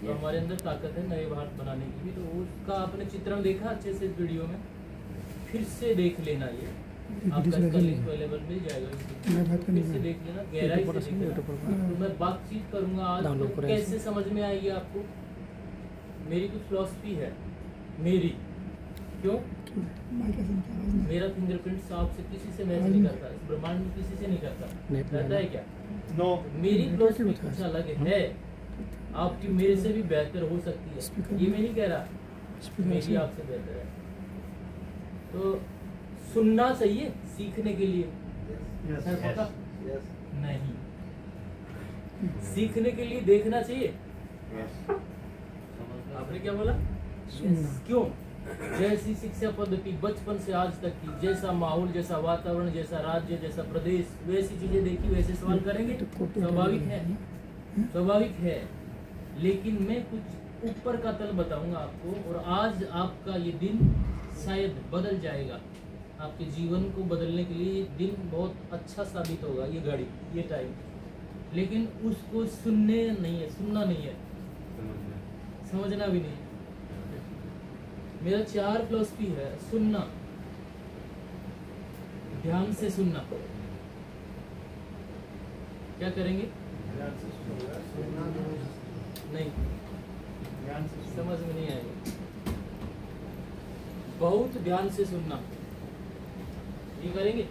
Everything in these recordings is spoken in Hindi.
तो हमारे अंदर ताकत है नए भारत बनाने की भी। तो उसका आपने चित्रण देखा अच्छे से वीडियो में, फिर से देख लेना, ये आपका इसका लिंक अवेलेबल मिल जाएगा, फिर से देख लेना, गहराई से देख लेना। तो मैं बातचीत करूंगा आज, तो कैसे समझ में आएगी आपको। मेरी कुछ फिलॉसफी है, मेरी क्यों, मेरा फिंगरप्रिंट साफ से किसी से मैच नहीं करता, इस ब्रह्मांड में किसी से नहीं करता, रहता है क्या? नो, मेरी फिलॉसफी कुछ अलग है, आपकी मेरे से भी बेहतर हो सकती है, ये मैं नहीं कह रहा, मेरी आपसे बेहतर है। तो सुनना चाहिए सीखने के लिए, पता नहीं, सीखने के लिए देखना चाहिए। आपने क्या बोला? क्यों? जैसी शिक्षा पद्धति बचपन से आज तक की, जैसा माहौल, जैसा वातावरण, जैसा राज्य, जैसा प्रदेश, वैसी चीजें देखी, वैसे सवाल करेंगे, स्वाभाविक है, स्वाभाविक है। लेकिन मैं कुछ ऊपर का तल बताऊंगा आपको, और आज आपका ये दिन शायद बदल जाएगा, आपके जीवन को बदलने के लिए ये दिन बहुत अच्छा साबित होगा, ये घड़ी, ये टाइम। लेकिन उसको सुनने नहीं है, सुनना नहीं है, समझना भी नहीं। मेरा 4 फिलॉसफी है। सुनना, ध्यान से सुनना। क्या करेंगे? नहीं, समझ में नहीं आएगा। बहुत ध्यान से सुनना, ये करेंगे,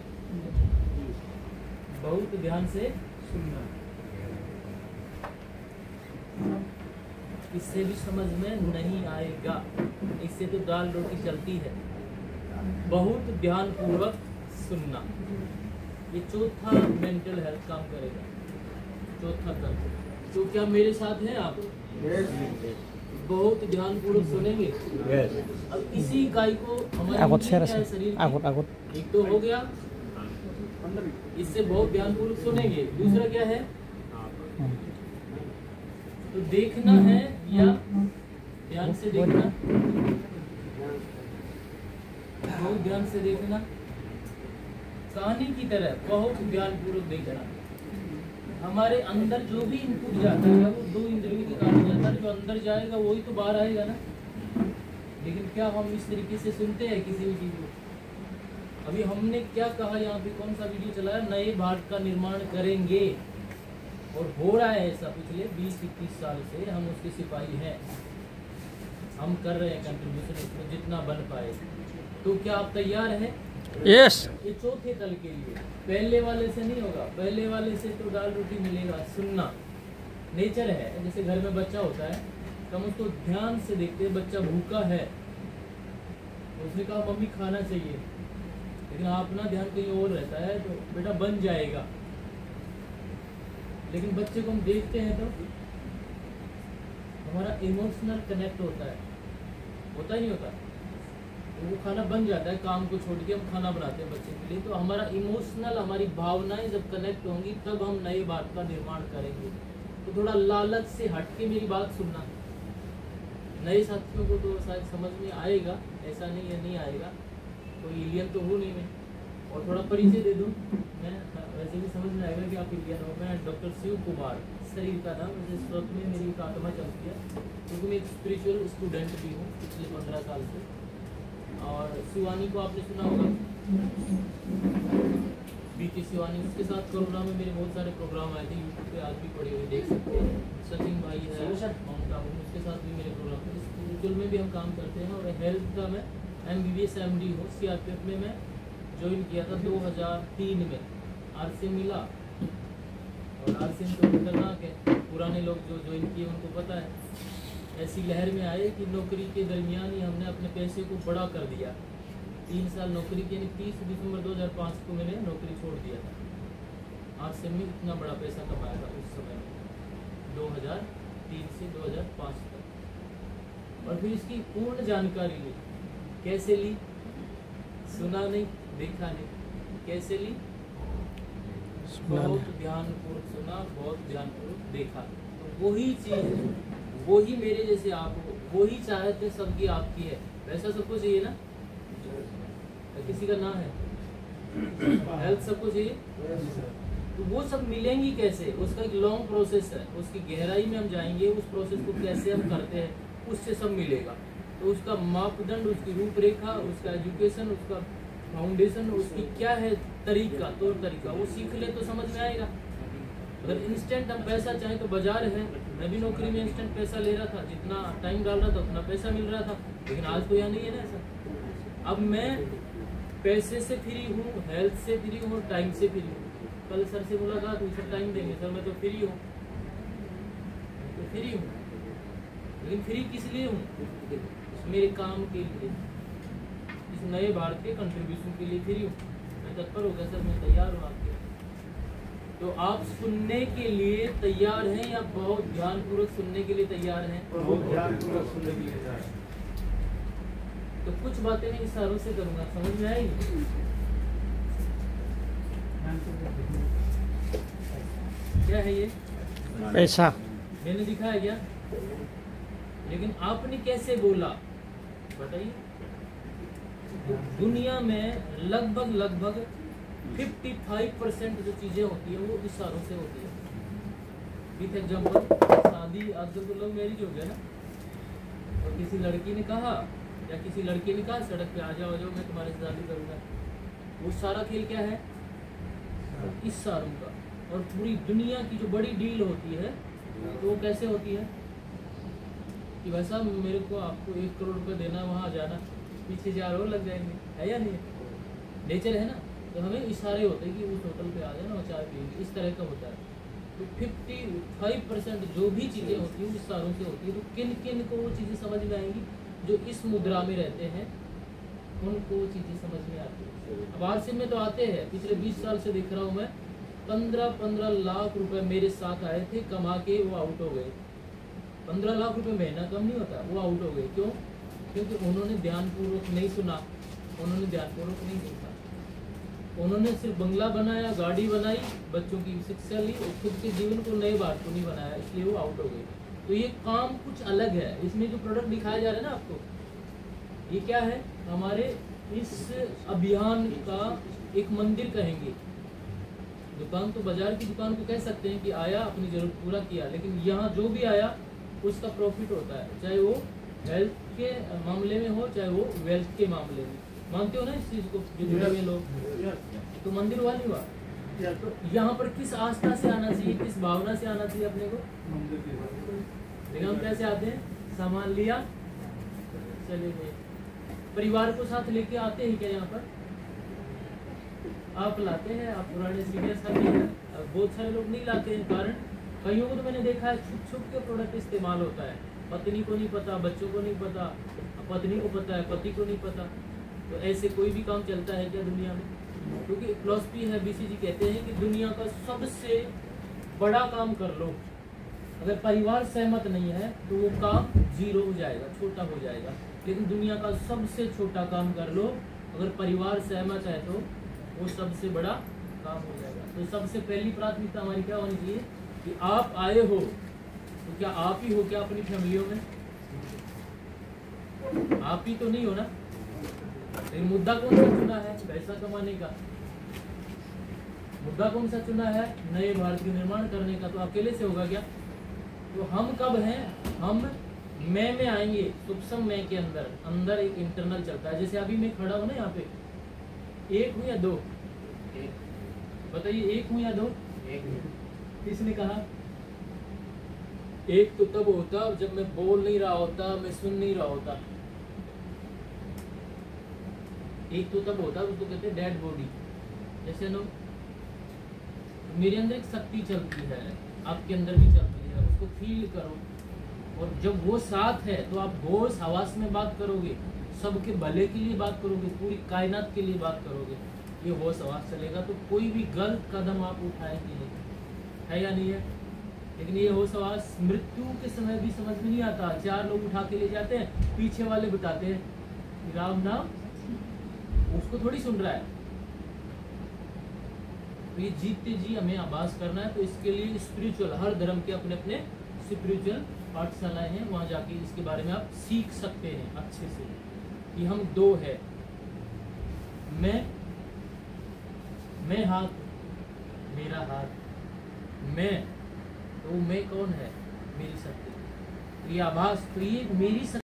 बहुत ध्यान से सुनना। इससे भी समझ में नहीं आएगा, इससे तो दाल रोटी चलती है। बहुत ध्यान पूर्वक सुनना, ये चौथा मेंटल हेल्थ काम करेगा, चौथा तंत्र। तो क्या मेरे साथ हैं आप? बहुत ध्यान पूर्वक सुनेंगे। अब इसी इकाई को हमारे शरीर एक तो हो गया, इससे बहुत ध्यान पूर्वक सुनेंगे। दूसरा क्या है? तो देखना है या ध्यान से देखना, बहुत ध्यान से देखना, कहानी की तरह बहुत ध्यान पूर्वक देखना। हमारे अंदर जो भी इनपुट जाता है वो 2 इंद्रियों के कारण जाता है, जो अंदर जाएगा वही तो बाहर आएगा ना। लेकिन क्या हम इस तरीके से सुनते हैं किसी भी चीज को? अभी हमने क्या कहा, यहाँ पे कौन सा वीडियो चलाया? नए भारत का निर्माण करेंगे, और हो रहा है ऐसा पिछले 20-21 साल से। हम उसके सिपाही हैं, हम कर रहे हैं कंट्रीब्यूशन इसमें जितना बन पाए। तो क्या आप तैयार हैं? यस। ये चौथे तल के लिए, पहले वाले से नहीं होगा। पहले वाले से तो दाल रोटी मिलेगा, सुनना नेचर है। जैसे घर में बच्चा होता है, तो हम उसको ध्यान से देखते हैं, बच्चा भूखा है, उसने कहा मम्मी खाना चाहिए, लेकिन अपना ध्यान कहीं और रहता है, तो बेटा बन जाएगा। लेकिन बच्चे को हम देखते हैं तो हमारा इमोशनल कनेक्ट होता है ही नहीं होता? तो वो खाना बन जाता है, काम को छोड़ के हम खाना बनाते हैं बच्चे के लिए। तो हमारा इमोशनल, हमारी भावनाएं जब कनेक्ट होंगी तब हम नए भारत का निर्माण करेंगे। तो थोड़ा लालच से हट के मेरी बात सुनना। नए साथियों को तो शायद समझ में आएगा, ऐसा नहीं है नहीं आएगा, कोई एलियन तो हूँ नहीं मैं। और थोड़ा परिचय दे दूँ, मैं वैसे भी समझ में आएगा कि आप एलियन हो। मैं डॉक्टर शिव कुमार, शरीर का नाम, वैसे स्वप्न में मेरी एक आत्मा चलती है, क्योंकि मैं एक स्पिरिचुअल स्टूडेंट भी हूँ पिछले 15 साल से। और शिवानी को आपने सुना होगा, बीती शिवानी, उसके साथ कोरोना में मेरे बहुत सारे प्रोग्राम आए थे, यूट्यूब पे आज भी पड़े हुए देख सकते हैं। सचिन भाई है माउंट आबू, उसके साथ भी मेरे प्रोग्राम थे। स्पिरिचुअल में भी हम काम करते हैं। और हेल्थ का मैं MBBS MD हूँ। CRPF में मैं ज्वाइन किया था 2003 में, RCM मिला। और RCM तो खतरनाक है, पुराने लोग जो ज्वाइन किए उनको पता है। ऐसी लहर में आए कि नौकरी के दरमियान ही हमने अपने पैसे को बड़ा कर दिया। 3 साल नौकरी की, यानी 30 दिसंबर 2005 को मैंने नौकरी छोड़ दिया था। RCM में इतना बड़ा पैसा कमाया था उस समय में, 2003 से 2005 तक। और फिर इसकी पूर्ण जानकारी ली। कैसे ली? सुना नहीं, देखा नहीं, कैसे ली? बहुत ध्यानपूर्वक सुना, बहुत ध्यानपूर्वक देखा। तो वही चीज, वही मेरे जैसे आप हो, वही चाहते सबकी आपकी है। वैसा सबको चाहिए ना? किसी का ना है? हेल्थ सबको चाहिए? तो वो सब मिलेंगी कैसे, उसका एक लॉन्ग प्रोसेस है, उसकी गहराई में हम जाएंगे, उस प्रोसेस को कैसे हम करते हैं, उससे सब मिलेगा। तो उसका मापदंड, उसकी रूपरेखा, उसका एजुकेशन, उसका फाउंडेशन, उसकी क्या है तरीका, तौर तरीका, वो सीख ले तो समझ में आएगा। अगर इंस्टेंट हम पैसा चाहें तो बाजार है, मैं भी नौकरी में इंस्टेंट पैसा ले रहा था, जितना टाइम डाल रहा था उतना पैसा मिल रहा था, लेकिन आज तो यहाँ नहीं है ना ऐसा। अब मैं पैसे से फ्री हूँ, हेल्थ से फ्री हूँ, टाइम से फ्री हूँ। कल सर से मुलाकात हुई, सर टाइम देंगे, सर मैं तो फ्री हूँ, तो फ्री हूँ, लेकिन फ्री किस लिए हूँ, मेरे काम के लिए, इस नए भारत के कंट्रीब्यूशन के लिए फ्री हूँ। मैं तत्पर हो गया, सर मैं तैयार हूँ आपके। तो आप सुनने के लिए तैयार हैं या बहुत ध्यानपूर्वक सुनने के लिए तैयार हैं? बहुत ध्यानपूर्वक सुनने के लिए तैयार हैं। तो कुछ बातें मैं इशारों से करूंगा, समझ में आएगी? क्या है ये? पैसा। मैंने दिखाया क्या? लेकिन आपने कैसे बोला बताइए। दुनिया में लगभग 55% जो चीजें होती है वो इशारों से होती है। विद एग्जाम्पल, शादी आजकल तो लव मैरिज हो गया ना, और किसी लड़की ने कहा या किसी लड़के ने कहा सड़क पे आ जाओ मैं तुम्हारे से शादी करूंगा, वो सारा खेल क्या है? इशारों का। और पूरी दुनिया की जो बड़ी डील होती है तो वो कैसे होती है कि वैसा मेरे को आपको 1 करोड़ रुपये देना, वहाँ जाना, पीछे 4 और लग जाएंगे, है या नहीं? नेचर है ना। तो हमें इशारे होते हैं कि उस होटल पे आ जाना और चाय पिएंगे, इस तरह का होता है। तो 55% जो भी चीज़ें होती हैं इशारों से होती है। तो किन किन को वो चीज़ें समझ में आएंगी? जो इस मुद्रा में रहते हैं उनको वो चीज़ें समझ में आती है। अब आरसी में तो आते हैं, पिछले 20 साल से देख रहा हूँ मैं, 15 लाख रुपए मेरे साथ आए थे कमा के, वो आउट हो गए। 15 लाख रुपए महीना कम नहीं होता, वो आउट हो गए। क्यों? क्योंकि उन्होंने ध्यानपूर्वक नहीं सुना, उन्होंने ध्यानपूर्वक नहीं देखा, उन्होंने सिर्फ बंगला बनाया, गाड़ी बनाई, बच्चों की शिक्षा ली और खुद के जीवन को नए बात को नहीं बनाया, इसलिए वो आउट हो गए। तो ये काम कुछ अलग है। इसमें जो प्रोडक्ट दिखाया जा रहा है ना आपको, ये क्या है? हमारे इस अभियान का एक मंदिर कहेंगे। दुकान तो बाजार की दुकान को कह सकते हैं कि आया, अपनी जरूरत पूरा किया, लेकिन यहाँ जो भी आया उसका प्रॉफिट होता है, चाहे वो हेल्थ के मामले में हो, चाहे वो वेल्थ के मामले में। मानते हो ना इस चीज को जो जुड़े हुए लोग? तो मंदिर हुआ नहीं हुआ? तो यहाँ पर किस आस्था से आना चाहिए, किस भावना से आना चाहिए अपने को? लेकिन हम कैसे आते हैं? सामान लिया चले गए। परिवार को साथ लेके आते हैं क्या यहाँ पर? आप लाते हैं, आप पुराने सीनियर साथी हैं, बहुत सारे लोग नहीं लाते हैं। कारण कईयों को तो मैंने देखा है छुप छुप के प्रोडक्ट इस्तेमाल होता है, पत्नी को नहीं पता, बच्चों को नहीं पता, पत्नी को पता है, पति को नहीं पता। तो ऐसे कोई भी काम चलता है क्या दुनिया में? क्योंकि फिलॉसफी है, बीसीजी कहते हैं कि दुनिया का सबसे बड़ा काम कर लो, अगर परिवार सहमत नहीं है तो वो काम 0 हो जाएगा, छोटा हो जाएगा। लेकिन दुनिया का सबसे छोटा काम कर लो, अगर परिवार सहमत है तो वो सबसे बड़ा काम हो जाएगा। तो सबसे पहली प्राथमिकता हमारी क्या होनी चाहिए कि आप आए हो तो क्या आप ही हो क्या अपनी फैमिलियों में? आप ही तो नहीं हो ना। लेकिन मुद्दा कौन सा चुना है? पैसा कमाने का। मुद्दा कौन सा चुना है? नए भारत के निर्माण करने का। तो अकेले से होगा क्या? तो हम कब हैं? हम मैं में आएंगे, सूक्ष्म मैं के अंदर एक इंटरनल चलता है। जैसे अभी मैं खड़ा हूँ ना यहाँ पे, 1 हूँ या 2? बताइए, 1 हूँ या 2? किसने कहा? 1 तो तब होता जब मैं बोल नहीं रहा होता, मैं सुन नहीं रहा होता। 1 तो तब होता, उसको कहते हैं डेड बॉडी। जैसे नो मेरे अंदर एक शक्ति चलती है, आपके अंदर भी चलती है, उसको फील करो। और जब वो साथ है तो आप होश हवास में बात करोगे, सबके भले के लिए बात करोगे, पूरी कायनात के लिए बात करोगे। ये होश हवास चलेगा तो कोई भी गलत कदम आप उठाएंगे नहीं, है या नहीं है? लेकिन ये होश हवास मृत्यु के समय भी समझ में नहीं आता। 4 लोग उठा के ले जाते हैं, पीछे वाले बताते हैं राम नाम, उसको थोड़ी सुन रहा है। तो ये जीतते जी हमें आभास करना है। तो इसके लिए स्पिरिचुअल, हर धर्म के अपने अपने स्पिरिचुअल पाठशालाएं हैं, वहाँ जाके इसके बारे में आप सीख सकते हैं अच्छे से कि हम 2 है। मैं हाथ, मेरा हाथ, मैं, तो मैं कौन है? मेरी शक्ति। तो ये आभास, तो ये मेरी